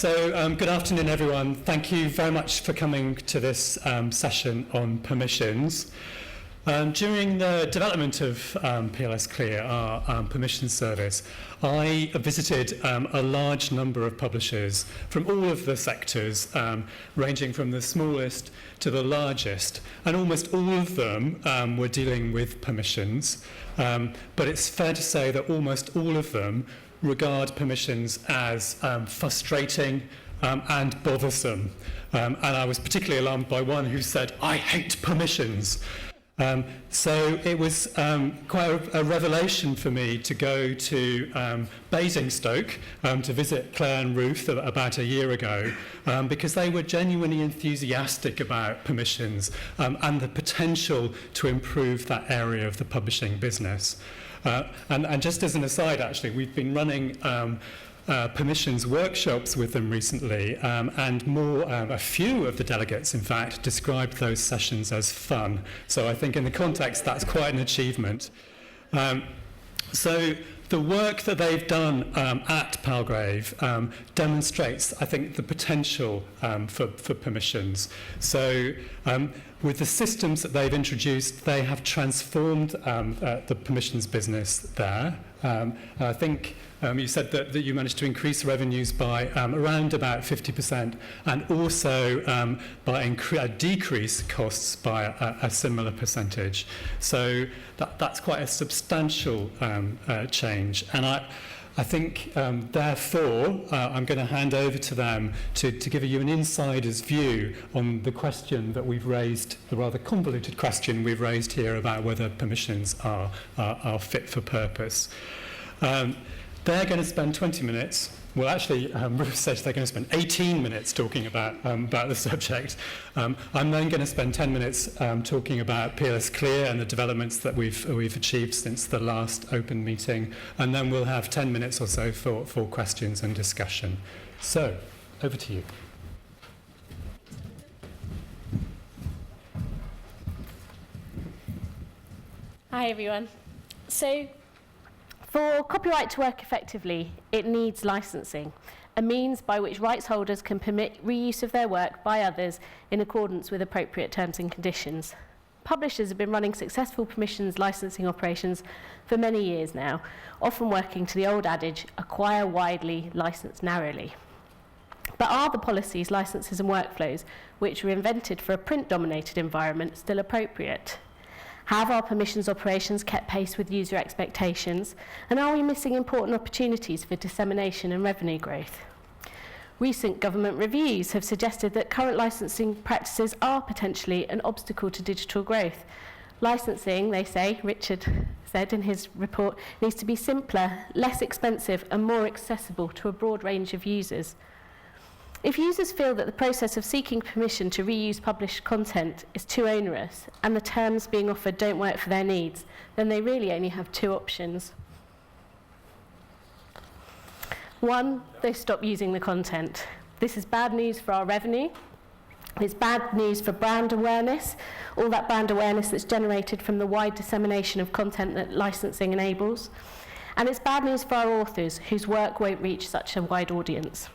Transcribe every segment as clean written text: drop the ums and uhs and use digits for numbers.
Good afternoon, everyone. Thank you very much for coming to this session on permissions. During the development of PlsClear, our permission service, I visited a large number of publishers from all of the sectors, ranging from the smallest to the largest, and almost all of them were dealing with permissions. But it's fair to say that almost all of them regard permissions as frustrating and bothersome. And I was particularly alarmed by one who said, "I hate permissions." So it was quite a revelation for me to go to Basingstoke to visit Clare and Ruth about a year ago, because they were genuinely enthusiastic about permissions and the potential to improve that area of the publishing business. And just as an aside, actually, we've been running permissions workshops with them recently, and a few of the delegates, in fact, described those sessions as fun. So I think in the context, that's quite an achievement. So the work that they've done at Palgrave demonstrates, I think, the potential for permissions. So with the systems that they've introduced, they have transformed the permissions business there. I think you said that you managed to increase revenues by around about 50%, and also decrease costs by a similar percentage. So that's quite a substantial change. And I think, therefore, I'm going to hand over to them to give you an insider's view on the question that we've raised, the rather convoluted question we've raised here about whether permissions are fit for purpose. They're going to spend 20 minutes. Well, actually, Ruth says they're going to spend 18 minutes talking about the subject. I'm then going to spend 10 minutes talking about PlsClear and the developments that we've achieved since the last open meeting, and then we'll have 10 minutes or so for questions and discussion. So, over to you. Hi, everyone. So, for copyright to work effectively, it needs licensing, a means by which rights holders can permit reuse of their work by others in accordance with appropriate terms and conditions. Publishers have been running successful permissions licensing operations for many years now, often working to the old adage, acquire widely, license narrowly. But are the policies, licenses and workflows which were invented for a print-dominated environment still appropriate? Have our permissions operations kept pace with user expectations? And are we missing important opportunities for dissemination and revenue growth? Recent government reviews have suggested that current licensing practices are potentially an obstacle to digital growth. Licensing, they say, Richard said in his report, needs to be simpler, less expensive and more accessible to a broad range of users. If users feel that the process of seeking permission to reuse published content is too onerous and the terms being offered don't work for their needs, then they really only have two options. One, they stop using the content. This is bad news for our revenue. It's bad news for brand awareness, all that brand awareness that's generated from the wide dissemination of content that licensing enables. And it's bad news for our authors, whose work won't reach such a wide audience.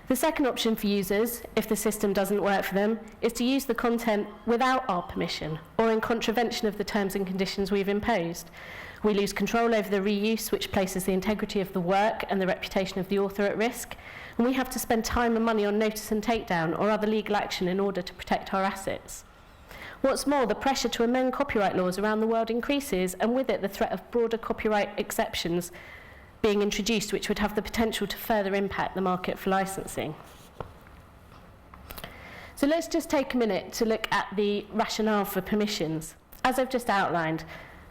The second option for users, if the system doesn't work for them, is to use the content without our permission or in contravention of the terms and conditions we've imposed. We lose control over the reuse, which places the integrity of the work and the reputation of the author at risk, and we have to spend time and money on notice and takedown or other legal action in order to protect our assets. What's more, the pressure to amend copyright laws around the world increases, and with it the threat of broader copyright exceptions being introduced, which would have the potential to further impact the market for licensing. So let's just take a minute to look at the rationale for permissions. As I've just outlined,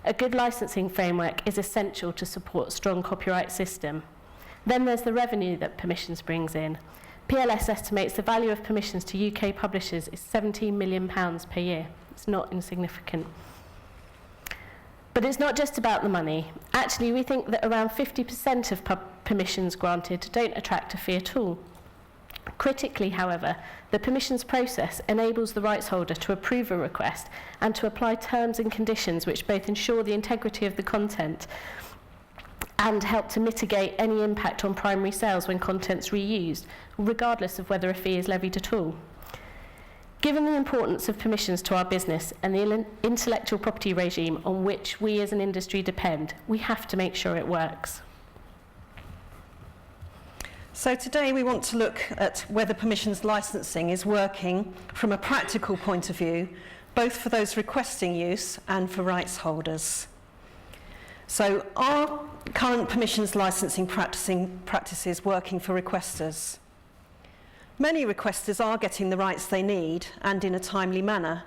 a good licensing framework is essential to support a strong copyright system. Then there's the revenue that permissions brings in. PLS estimates the value of permissions to UK publishers is £17 million per year. It's not insignificant. But it's not just about the money. Actually, we think that around 50% of permissions granted don't attract a fee at all. Critically, however, the permissions process enables the rights holder to approve a request and to apply terms and conditions which both ensure the integrity of the content and help to mitigate any impact on primary sales when content's reused, regardless of whether a fee is levied at all. Given the importance of permissions to our business and the intellectual property regime on which we as an industry depend, we have to make sure it works. So today we want to look at whether permissions licensing is working from a practical point of view, both for those requesting use and for rights holders. So are current permissions licensing practices working for requesters? Many requesters are getting the rights they need and in a timely manner,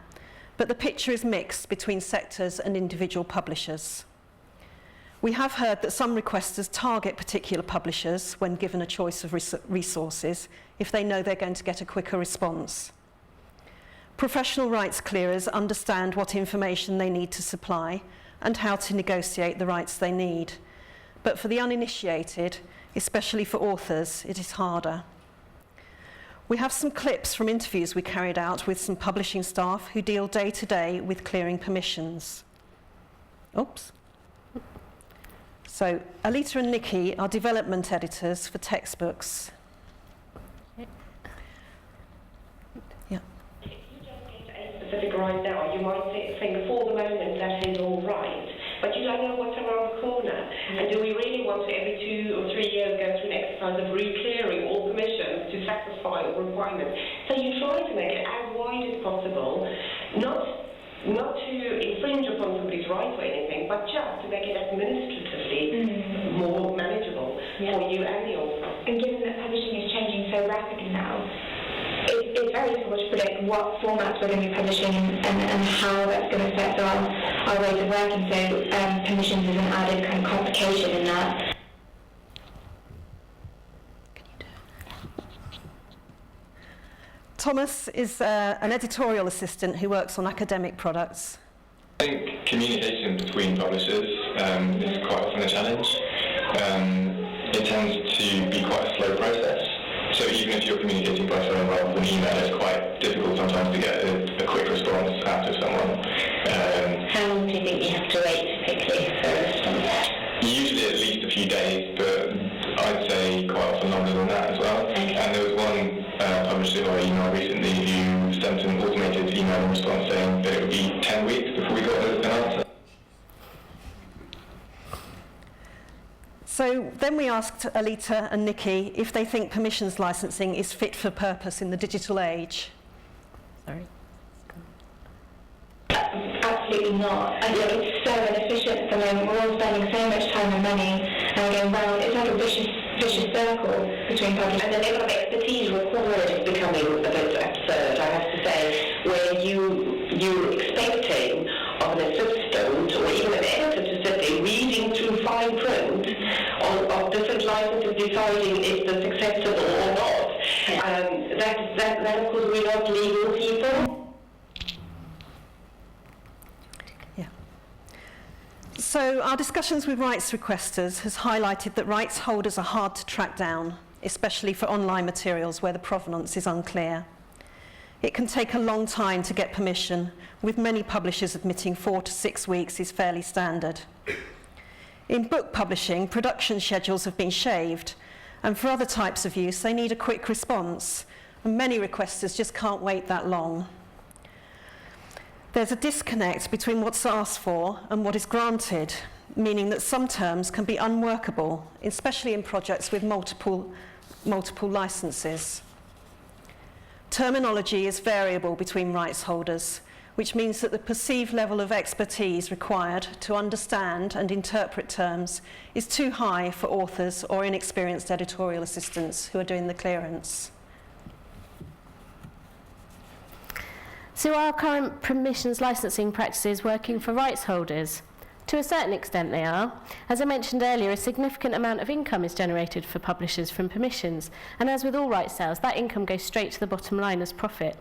but the picture is mixed between sectors and individual publishers. We have heard that some requesters target particular publishers when given a choice of resources if they know they're going to get a quicker response. Professional rights clearers understand what information they need to supply and how to negotiate the rights they need. But for the uninitiated, especially for authors, it is harder. We have some clips from interviews we carried out with some publishing staff who deal day to day with clearing permissions. Oops. So, Alita and Nikki are development editors for textbooks. Yeah. If you just get a specific right now, you might think for the moment that is all right, but you don't know what's around the corner. And do we really want to every 2 or 3 years go through an exercise of re-clearing all permissions to satisfy all requirements? So you try to make it as wide as possible, not to infringe upon somebody's rights or anything, but just to make it administratively more manageable for you and the author. And given that publishing is changing so rapidly now, it's very difficult to predict what formats we're going to be publishing and how that's going to affect our ways of working. So permissions is an added kind of complication in that. Thomas is an editorial assistant who works on academic products. I think communication between publishers is quite often a challenge. It tends to be quite a slow process. So even if you're communicating by phone rather than email, it's quite difficult sometimes to get a quick response out of someone. How long do you think you have to wait typically for a response? Usually at least a few days, but I'd say quite often longer than that as well. Okay. And there was one publisher I emailed recently who sent an automated email in response saying that it would be 10 weeks before we got an answer. So then we asked Alita and Nikki if they think permissions licensing is fit for purpose in the digital age. Sorry. Absolutely not. I think it's so inefficient at the moment. We're all spending so much time and money and we're going round. It's like a vicious circle between publishers. And the level of expertise required is becoming a bit absurd, I have to say, where you're expecting of an assistant or even an editor to sit there reading through fine print of different licenses, deciding if that's acceptable or not. That of course we're not legal people. Yeah. So our discussions with rights requesters has highlighted that rights holders are hard to track down, especially for online materials where the provenance is unclear. It can take a long time to get permission, with many publishers admitting 4 to 6 weeks is fairly standard. In book publishing, production schedules have been shaved, and for other types of use, they need a quick response, and many requesters just can't wait that long. There's a disconnect between what's asked for and what is granted, meaning that some terms can be unworkable, especially in projects with multiple licenses. Terminology is variable between rights holders, which means that the perceived level of expertise required to understand and interpret terms is too high for authors or inexperienced editorial assistants who are doing the clearance. So are current permissions licensing practices working for rights holders? To a certain extent they are. As I mentioned earlier, a significant amount of income is generated for publishers from permissions, and as with all rights sales, that income goes straight to the bottom line as profit.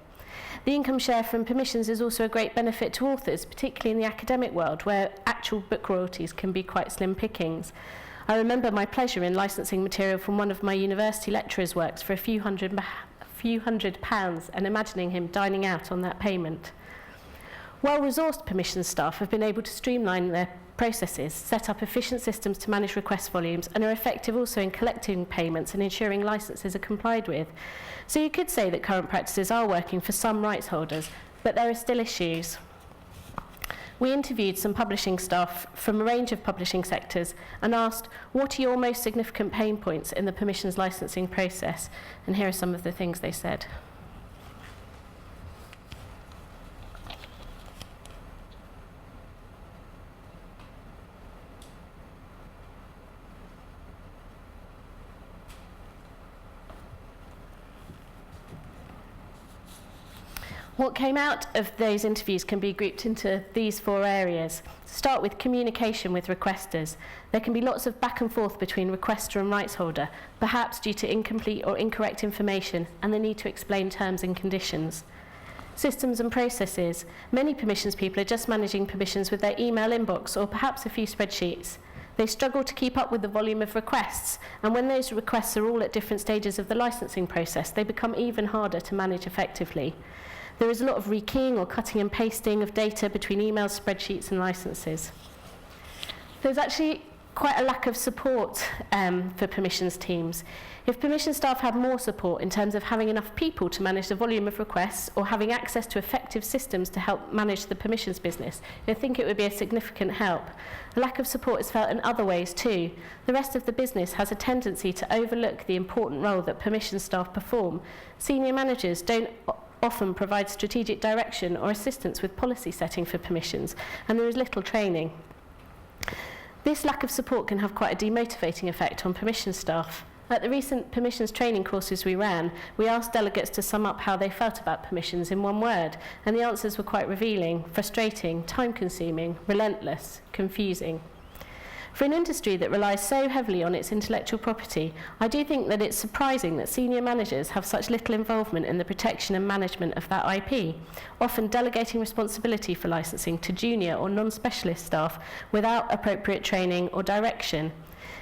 The income share from permissions is also a great benefit to authors, particularly in the academic world, where actual book royalties can be quite slim pickings. I remember my pleasure in licensing material from one of my university lecturers' works for a few hundred pounds, and imagining him dining out on that payment. Well-resourced permissions staff have been able to streamline their processes, set up efficient systems to manage request volumes, and are effective also in collecting payments and ensuring licenses are complied with. So you could say that current practices are working for some rights holders, but there are still issues. We interviewed some publishing staff from a range of publishing sectors and asked, what are your most significant pain points in the permissions licensing process? And here are some of the things they said. What came out of those interviews can be grouped into these 4 areas. To start with, communication with requesters. There can be lots of back and forth between requester and rights holder, perhaps due to incomplete or incorrect information and the need to explain terms and conditions. Systems and processes. Many permissions people are just managing permissions with their email inbox or perhaps a few spreadsheets. They struggle to keep up with the volume of requests, and when those requests are all at different stages of the licensing process, they become even harder to manage effectively. There is a lot of rekeying or cutting and pasting of data between emails, spreadsheets and licenses. There's actually quite a lack of support for permissions teams. If permission staff had more support in terms of having enough people to manage the volume of requests or having access to effective systems to help manage the permissions business, I think it would be a significant help. A lack of support is felt in other ways too. The rest of the business has a tendency to overlook the important role that permission staff perform. Senior managers don't often provide strategic direction or assistance with policy setting for permissions, and there is little training. This lack of support can have quite a demotivating effect on permission staff. At the recent permissions training courses we ran, we asked delegates to sum up how they felt about permissions in one word, and the answers were quite revealing: frustrating, time-consuming, relentless, confusing. For an industry that relies so heavily on its intellectual property, I do think that it's surprising that senior managers have such little involvement in the protection and management of that IP, often delegating responsibility for licensing to junior or non-specialist staff without appropriate training or direction.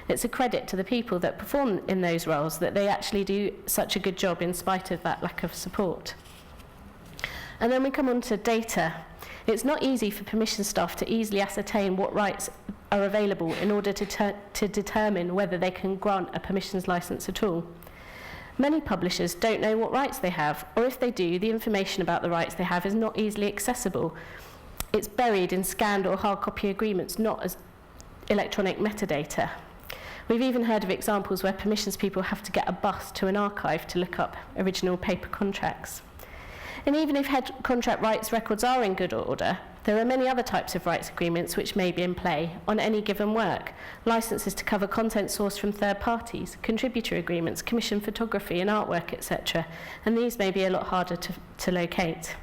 It's a credit to the people that perform in those roles that they actually do such a good job in spite of that lack of support. And then we come on to data. It's not easy for permission staff to easily ascertain what rights are available in order to determine whether they can grant a permissions license at all. Many publishers don't know what rights they have, or if they do, the information about the rights they have is not easily accessible. It's buried in scanned or hard copy agreements, not as electronic metadata. We've even heard of examples where permissions people have to get a bus to an archive to look up original paper contracts. And even if head contract rights records are in good order, there are many other types of rights agreements which may be in play on any given work. Licenses to cover content sourced from third parties, contributor agreements, commission photography and artwork, etc. And these may be a lot harder to locate.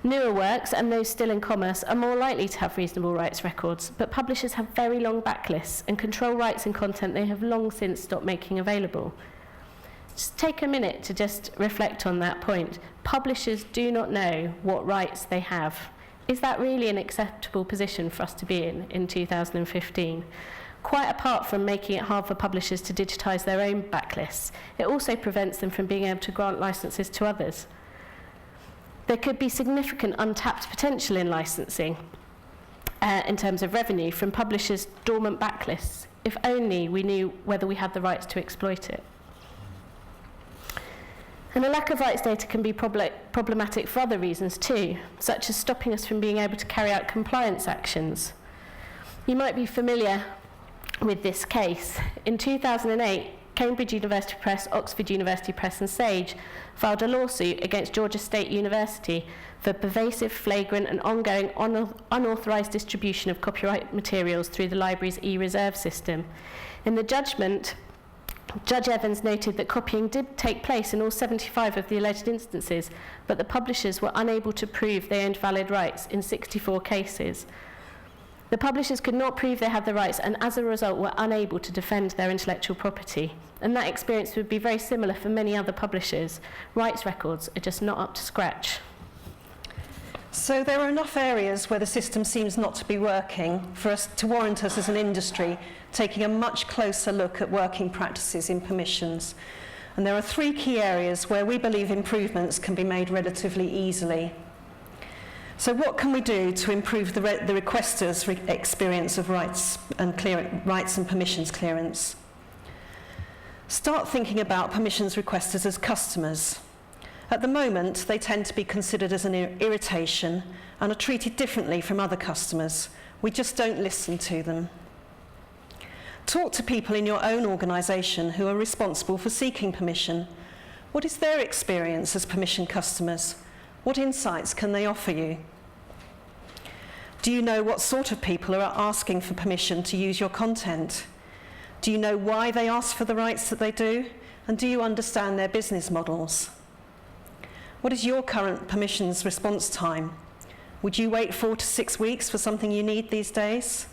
Newer works, and those still in commerce, are more likely to have reasonable rights records, but publishers have very long backlists and control rights and content they have long since stopped making available. Just take a minute to just reflect on that point. Publishers do not know what rights they have. Is that really an acceptable position for us to be in 2015? Quite apart from making it hard for publishers to digitise their own backlists, it also prevents them from being able to grant licenses to others. There could be significant untapped potential in licensing in terms of revenue from publishers' dormant backlists, if only we knew whether we had the rights to exploit it. And a lack of rights data can be problematic for other reasons too, such as stopping us from being able to carry out compliance actions. You might be familiar with this case. In 2008, Cambridge University Press, Oxford University Press and Sage filed a lawsuit against Georgia State University for pervasive, flagrant and ongoing unauthorised distribution of copyright materials through the library's e-reserve system. In the judgment, Judge Evans noted that copying did take place in all 75 of the alleged instances, but the publishers were unable to prove they owned valid rights in 64 cases. The publishers could not prove they had the rights and as a result were unable to defend their intellectual property. And that experience would be very similar for many other publishers. Rights records are just not up to scratch. So there are enough areas where the system seems not to be working for us to warrant us as an industry taking a much closer look at working practices in permissions. And there are 3 key areas where we believe improvements can be made relatively easily. So what can we do to improve the requester's experience of rights and permissions clearance? Start thinking about permissions requesters as customers. At the moment, they tend to be considered as an irritation and are treated differently from other customers. We just don't listen to them. Talk to people in your own organisation who are responsible for seeking permission. What is their experience as permission customers? What insights can they offer you? Do you know what sort of people are asking for permission to use your content? Do you know why they ask for the rights that they do? And do you understand their business models? What is your current permissions response time? Would you wait 4 to 6 weeks for something you need these days?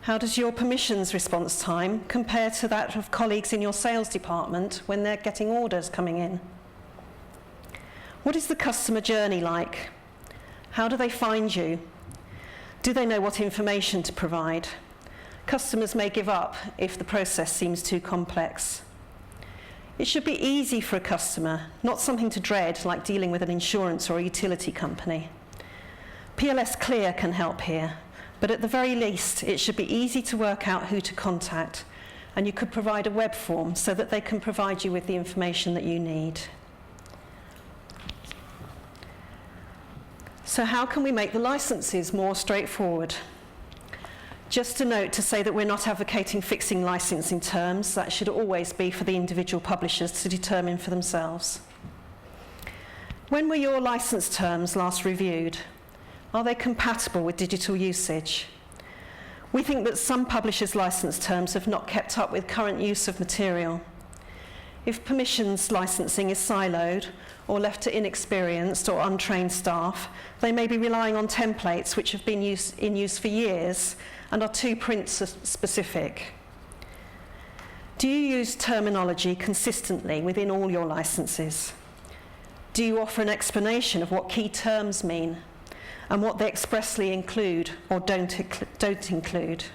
How does your permissions response time compare to that of colleagues in your sales department when they're getting orders coming in? What is the customer journey like? How do they find you? Do they know what information to provide? Customers may give up if the process seems too complex. It should be easy for a customer, not something to dread like dealing with an insurance or a utility company. PlsClear can help here, but at the very least, it should be easy to work out who to contact, and you could provide a web form so that they can provide you with the information that you need. So how can we make the licenses more straightforward? Just a note to say that we're not advocating fixing licensing terms. That should always be for the individual publishers to determine for themselves. When were your license terms last reviewed? Are they compatible with digital usage? We think that some publishers' license terms have not kept up with current use of material. If permissions licensing is siloed or left to inexperienced or untrained staff, they may be relying on templates which have been in use for years and are too print-specific. Do you use terminology consistently within all your licenses? Do you offer an explanation of what key terms mean and what they expressly include or don't include?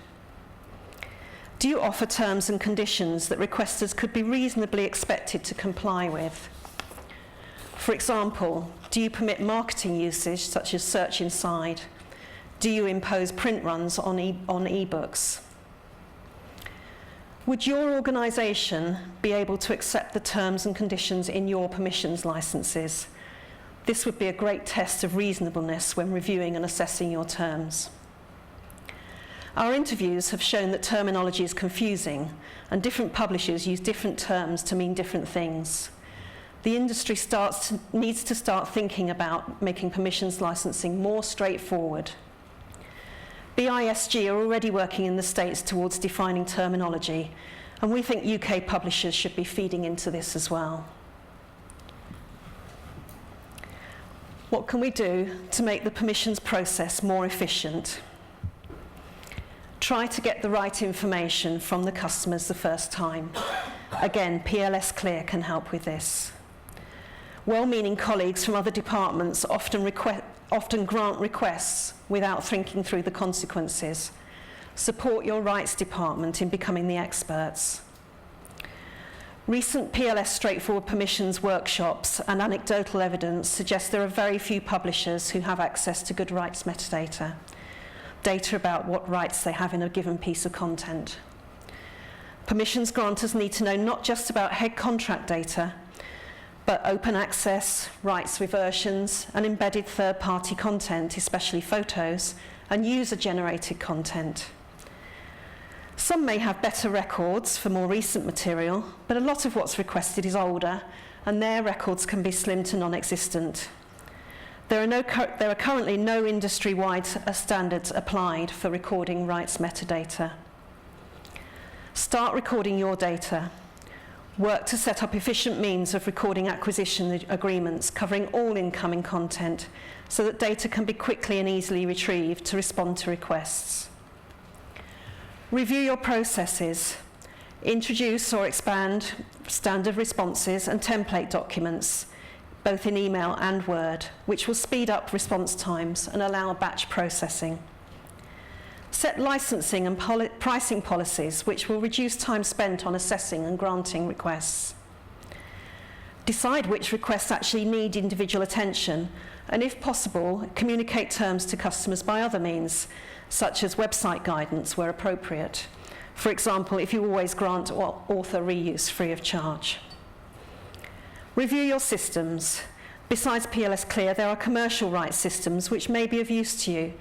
Do you offer terms and conditions that requesters could be reasonably expected to comply with? For example, do you permit marketing usage such as search inside? Do you impose print runs on e-books? Would your organisation be able to accept the terms and conditions in your permissions licenses? This would be a great test of reasonableness when reviewing and assessing your terms. Our interviews have shown that terminology is confusing and different publishers use different terms to mean different things. The industry needs to start thinking about making permissions licensing more straightforward. BISG are already working in the States towards defining terminology, and we think UK publishers should be feeding into this as well. What can we do to make the permissions process more efficient? Try to get the right information from the customers the first time. Again, PlsClear can help with this. Well-meaning colleagues from other departments often grant requests without thinking through the consequences. Support your rights department in becoming the experts. Recent PLS straightforward permissions workshops and anecdotal evidence suggest there are very few publishers who have access to good rights metadata, data about what rights they have in a given piece of content. Permissions granters need to know not just about head contract data, but open access, rights reversions, and embedded third-party content, especially photos, and user-generated content. Some may have better records for more recent material, but a lot of what's requested is older, and their records can be slim to non-existent. There are currently no industry-wide standards applied for recording rights metadata. Start recording your data. Work to set up efficient means of recording acquisition agreements covering all incoming content so that data can be quickly and easily retrieved to respond to requests. Review your processes. Introduce or expand standard responses and template documents, both in email and Word, which will speed up response times and allow batch processing. Set licensing and pricing policies which will reduce time spent on assessing and granting requests. Decide which requests actually need individual attention and if possible, communicate terms to customers by other means, such as website guidance where appropriate. For example, if you always grant author reuse free of charge. Review your systems. Besides PlsClear, there are commercial rights systems which may be of use to you.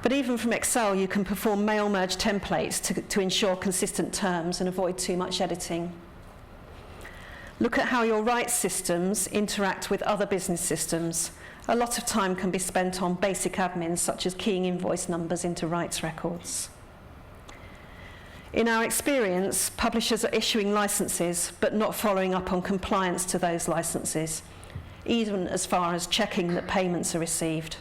But even from Excel, you can perform mail merge templates to ensure consistent terms and avoid too much editing. Look at how your rights systems interact with other business systems. A lot of time can be spent on basic admin, such as keying invoice numbers into rights records. In our experience, publishers are issuing licenses, but not following up on compliance to those licenses, even as far as checking that payments are received.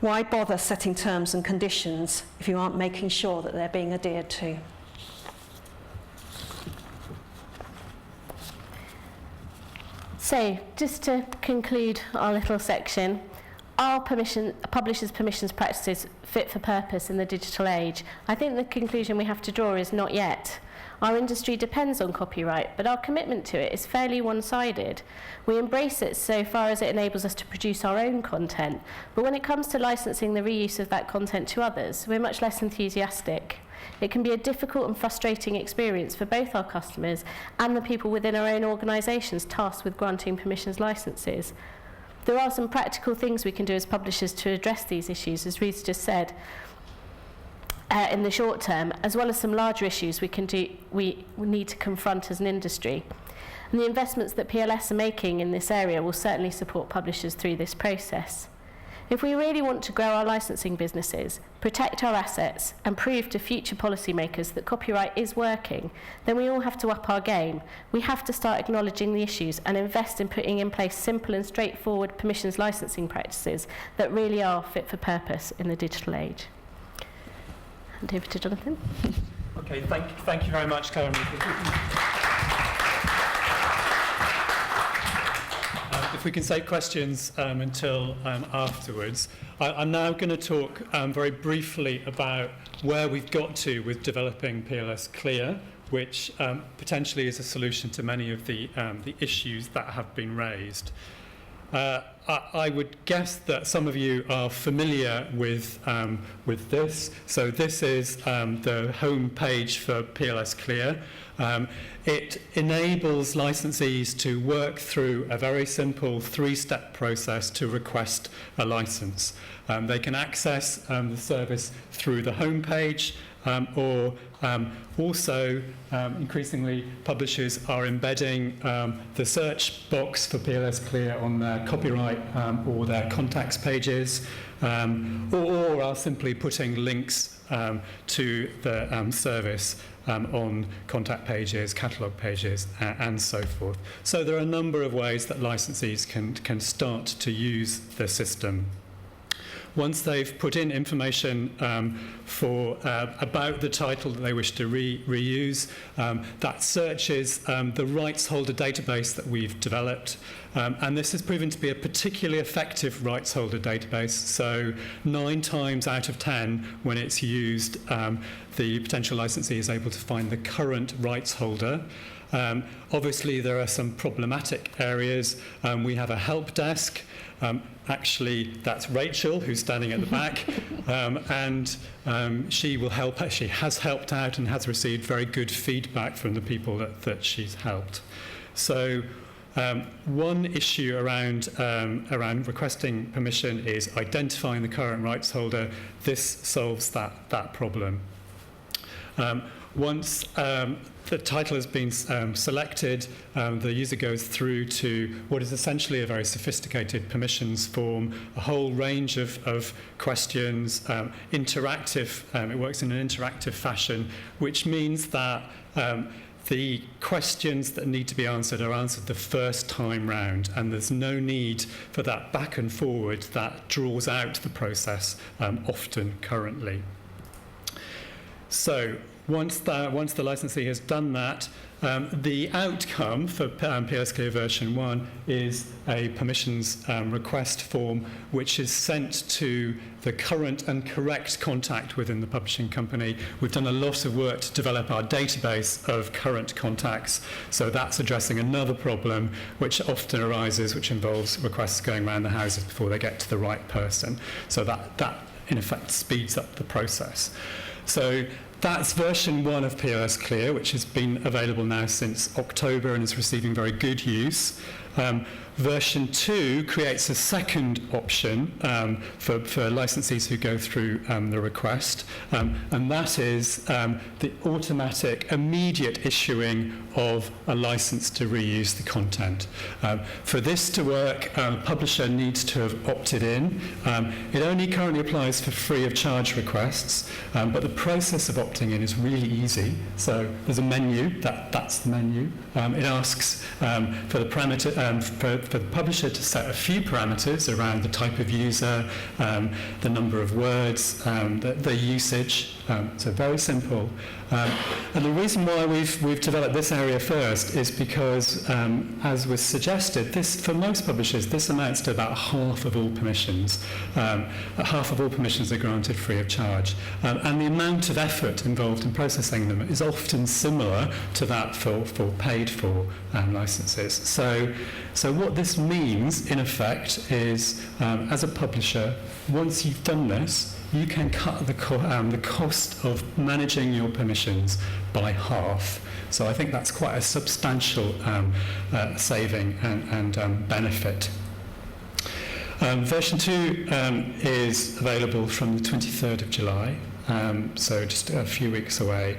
Why bother setting terms and conditions if you aren't making sure that they're being adhered to? So, just to conclude our little section, are publishers' permissions practices fit for purpose in the digital age? I think the conclusion we have to draw is not yet. Our industry depends on copyright, but our commitment to it is fairly one-sided. We embrace it so far as it enables us to produce our own content, but when it comes to licensing the reuse of that content to others, we're much less enthusiastic. It can be a difficult and frustrating experience for both our customers and the people within our own organisations tasked with granting permissions licenses. There are some practical things we can do as publishers to address these issues, as Ruth just said, in the short term, as well as some larger issues we need to confront as an industry. And the investments that PLS are making in this area will certainly support publishers through this process. If we really want to grow our licensing businesses, protect our assets, and prove to future policymakers that copyright is working, then we all have to up our game. We have to start acknowledging the issues and invest in putting in place simple and straightforward permissions licensing practices that really are fit for purpose in the digital age. Hand over to Jonathan. Okay, thank you very much, Clare. If we can save questions until afterwards. I'm now going to talk very briefly about where we've got to with developing PlsClear, which potentially is a solution to many of the issues that have been raised. I would guess that some of you are familiar with this. So this is the home page for PlsClear. It enables licensees to work through a very simple three-step process to request a license. They can access the service through the home page, or also increasingly publishers are embedding the search box for PlsClear on their copyright or their contacts pages, or are simply putting links to the service on contact pages, catalogue pages, and so forth. So there are a number of ways that licensees can start to use the system. Once they've put in information about the title that they wish to reuse, that searches the rights holder database that we've developed. And this has proven to be a particularly effective rights holder database. So 9 times out of 10, when it's used, the potential licensee is able to find the current rights holder. Obviously, there are some problematic areas. We have a help desk. Actually, that's Rachel, who's standing at the back, and she will help. She has helped out and has received very good feedback from the people that she's helped. So one issue around requesting permission is identifying the current rights holder. This solves that problem. Once the title has been selected, the user goes through to what is essentially a very sophisticated permissions form, a whole range of questions, interactive. It works in an interactive fashion, which means that the questions that need to be answered are answered the first time round, and there's no need for that back and forward that draws out the process often currently. So once the licensee has done that, the outcome for PlsClear version 1 is a permissions request form which is sent to the current and correct contact within the publishing company. We've done a lot of work to develop our database of current contacts, so that's addressing another problem which often arises, which involves requests going around the houses before they get to the right person. So that in effect speeds up the process. So that's version 1 of PlsClear, which has been available now since October and is receiving very good use. Version 2 creates a second option for licensees who go through the request, and that is the automatic, immediate issuing of a license to reuse the content. For this to work, a publisher needs to have opted in. It only currently applies for free of charge requests, but the process of opting in is really easy. So there's a menu, that's the menu. It asks for the parameter, for the publisher to set a few parameters around the type of user, the number of words, the usage. So very simple. And the reason why we've developed this area first is because, as was suggested, for most publishers, this amounts to about half of all permissions. Half of all permissions are granted free of charge. And the amount of effort involved in processing them is often similar to that for paid-for licenses. So what this means, in effect, is as a publisher, once you've done this, you can cut the cost of managing your permissions by half. So I think that's quite a substantial saving and benefit. Version 2 is available from the 23rd of July. So just a few weeks away.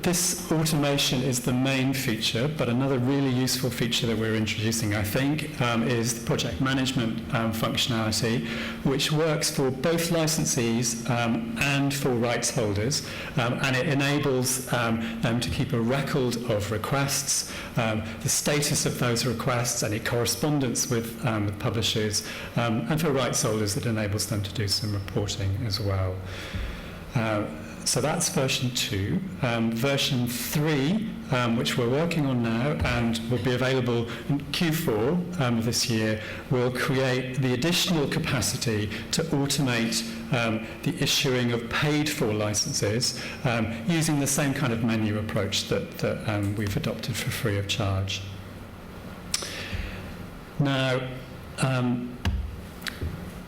This automation is the main feature, but another really useful feature that we're introducing, I think, is the project management functionality, which works for both licensees and for rights holders, and it enables them to keep a record of requests, the status of those requests, any correspondence with publishers, and for rights holders it enables them to do some reporting as well. So that's version 2. Version 3, which we're working on now and will be available in Q4 of this year, will create the additional capacity to automate the issuing of paid-for licenses using the same kind of menu approach that we've adopted for free of charge. Now,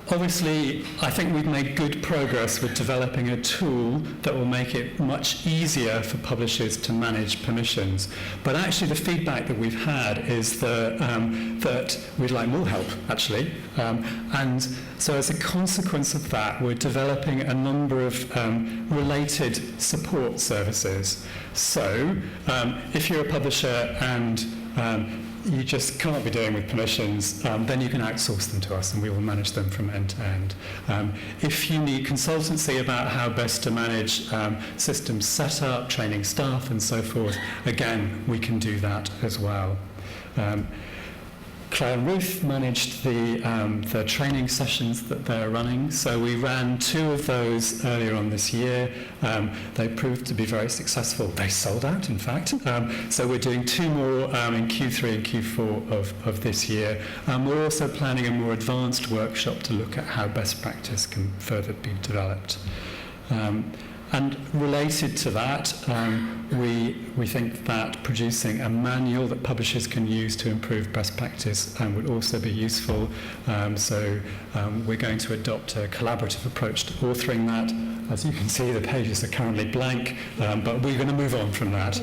obviously, I think we've made good progress with developing a tool that will make it much easier for publishers to manage permissions. But actually, the feedback that we've had is that we'd like more help, actually. And so as a consequence of that, we're developing a number of related support services. So if you're a publisher and you just can't be doing with permissions, then you can outsource them to us and we will manage them from end to end. If you need consultancy about how best to manage systems setup, training staff and so forth, again, we can do that as well. Clare and Ruth managed the training sessions that they're running. So we ran 2 of those earlier on this year. They proved to be very successful. They sold out, in fact. So we're doing 2 more in Q3 and Q4 of this year. We're also planning a more advanced workshop to look at how best practice can further be developed. And related to that, we think that producing a manual that publishers can use to improve best practice would also be useful. So we're going to adopt a collaborative approach to authoring that. As you can see, the pages are currently blank, but we're going to move on from that.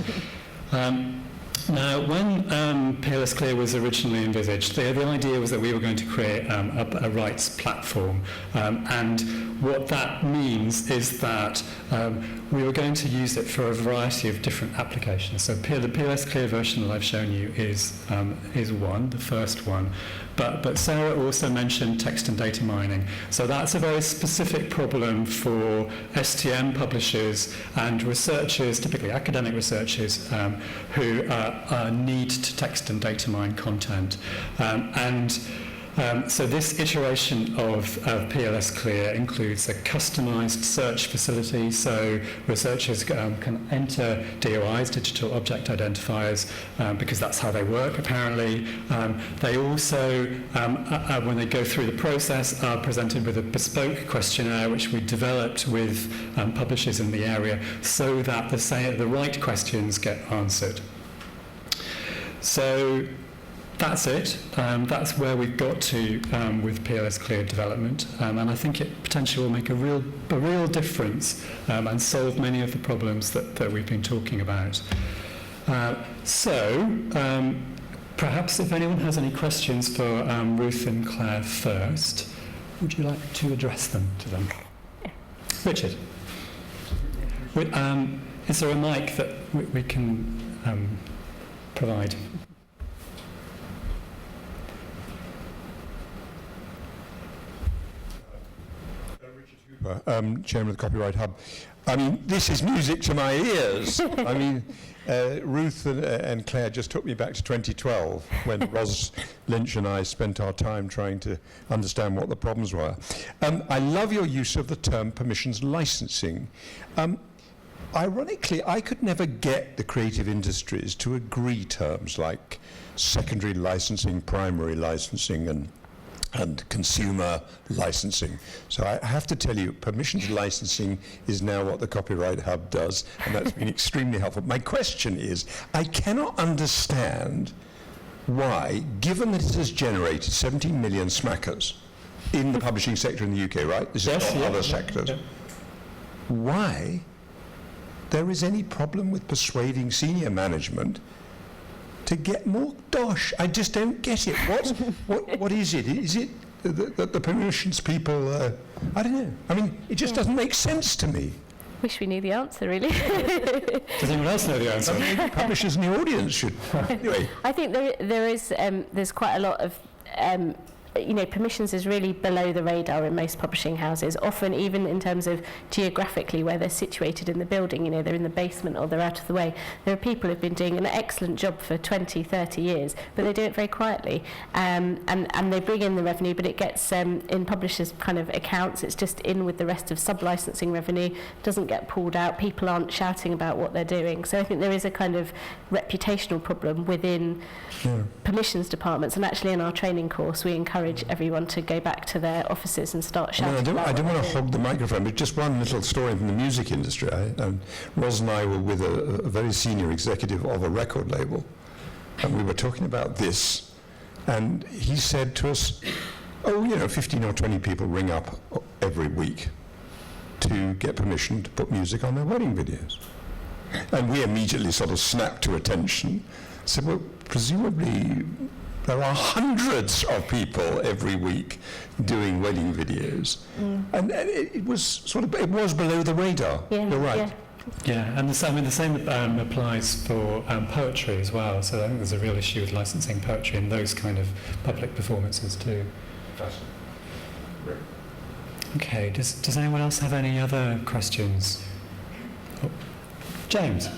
Now, when PlsClear was originally envisaged, the idea was that we were going to create a rights platform. And what that means is that we were going to use it for a variety of different applications. So the PlsClear version that I've shown you is one, the first one. But Sarah also mentioned text and data mining. So that's a very specific problem for STM publishers and researchers, typically academic researchers, who need to text and data mine content. So this iteration of PlsClear includes a customised search facility, so researchers can enter DOIs, digital object identifiers, because that's how they work apparently. They also, when they go through the process, are presented with a bespoke questionnaire which we developed with publishers in the area so that the right questions get answered. So that's it. That's where we've got to with PlsClear development, and I think it potentially will make a real difference and solve many of the problems that we've been talking about. Perhaps if anyone has any questions for Ruth and Clare first, would you like to address them to them? Richard, is there a mic that we can provide? Chairman of the Copyright Hub. I mean, this is music to my ears. I mean, Ruth and Clare just took me back to 2012 when Ros Lynch and I spent our time trying to understand what the problems were. I love your use of the term permissions licensing. Ironically, I could never get the creative industries to agree terms like secondary licensing, primary licensing, and consumer licensing. So I have to tell you, permissions licensing is now what the Copyright Hub does, and that's been extremely helpful. My question is, I cannot understand why, given that it has generated 17 million smackers in the publishing sector in the UK, right? This is not other sectors. Why there is any problem with persuading senior management to get more dosh? I just don't get it. What is it? Is it that the permissions people, I don't know. I mean, it just doesn't make sense to me. Wish we knew the answer, really. Does anyone else know the answer? I mean, publishers in the audience should. Anyway. I think there's quite a lot of permissions is really below the radar in most publishing houses, often even in terms of geographically where they're situated in the building. They're in the basement or they're out of the way. There are people who've been doing an excellent job for 20, 30 years, but they do it very quietly, and they bring in the revenue, but it gets in publishers' kind of accounts. It's just in with the rest of sub-licensing revenue, doesn't get pulled out. People aren't shouting about what they're doing. So I think there is a kind of reputational problem within permissions departments, and actually in our training course we encourage everyone to go back to their offices and start shouting. I don't want to hog the microphone, but just one little story from the music industry. Ros and I were with a very senior executive of a record label, and we were talking about this, and he said to us, 15 or 20 people ring up every week to get permission to put music on their wedding videos. And we immediately sort of snapped to attention, said, well, presumably there are hundreds of people every week doing wedding videos, and it was below the radar. Yeah, you're right. Yeah, and the same applies for poetry as well. So I think there's a real issue with licensing poetry in those kind of public performances too. Okay. Does anyone else have any other questions? Oh, James.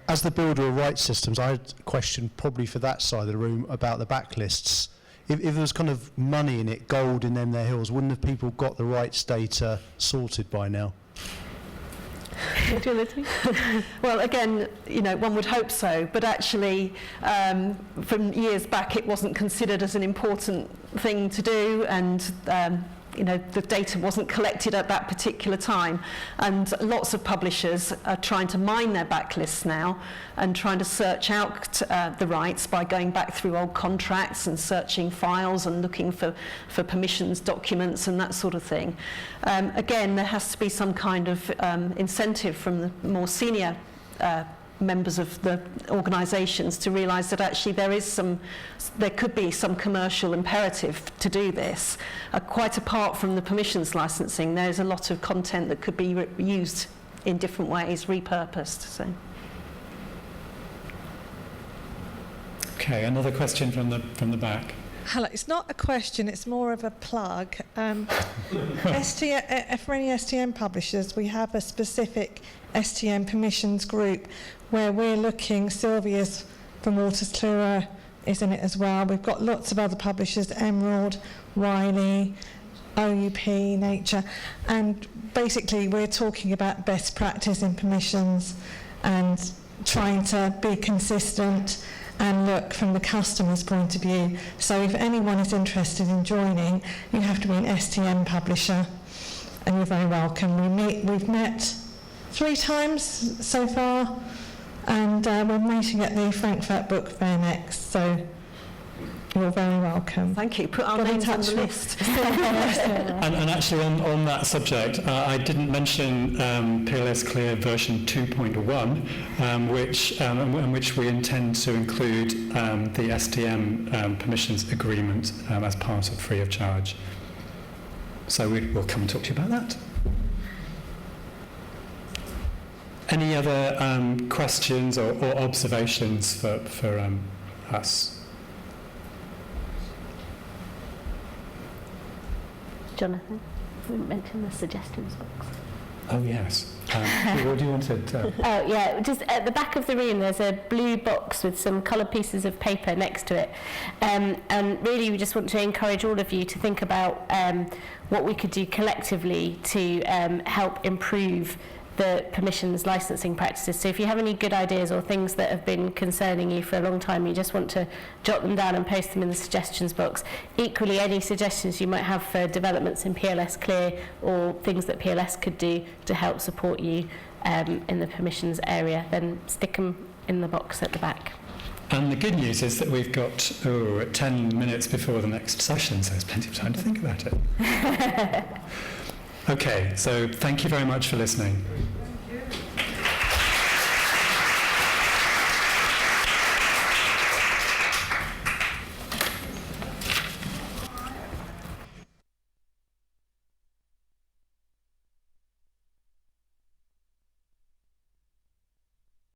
As the builder of rights systems, I had a question probably for that side of the room about the backlists. If there was kind of money in it, gold in them their hills, wouldn't have people got the rights data sorted by now? Well, again, one would hope so, but actually, from years back, it wasn't considered as an important thing to do, and the data wasn't collected at that particular time. And lots of publishers are trying to mine their backlists now and trying to search out the rights by going back through old contracts and searching files and looking for permissions documents and that sort of thing. Again, there has to be some kind of incentive from the more senior members of the organisations to realise that actually there could be some commercial imperative to do this. Quite apart from the permissions licensing, there's a lot of content that could be used in different ways, repurposed. So. Okay, another question from the back. Hello, it's not a question, it's more of a plug. For any STM publishers, we have a specific STM permissions group where we're looking, Sylvia's from PlsClear is in it as well. We've got lots of other publishers, Emerald, Wiley, OUP, Nature, and basically we're talking about best practice in permissions and trying to be consistent and look from the customer's point of view. So if anyone is interested in joining, you have to be an STM publisher, and you're very welcome. We've met 3 times so far, and we're meeting at the Frankfurt Book Fair next, so you're very welcome. Thank you. Put our Get in names on touch the with- list. And actually on that subject, I didn't mention PlsClear version 2.1, which we intend to include the STM permissions agreement as part of free of charge. So we'll come and talk to you about that. Any other questions or observations for us? Jonathan, we mentioned the suggestions box. Oh, yes. What do you want to... Oh, yeah, just at the back of the room there's a blue box with some coloured pieces of paper next to it. And really we just want to encourage all of you to think about what we could do collectively to help improve the permissions licensing practices. So if you have any good ideas or things that have been concerning you for a long time, you just want to jot them down and post them in the suggestions box. Equally, any suggestions you might have for developments in PlsClear or things that PLS could do to help support you in the permissions area, then stick them in the box at the back. And the good news is that we've got 10 minutes before the next session, so there's plenty of time to think about it. Okay, so thank you very much for listening.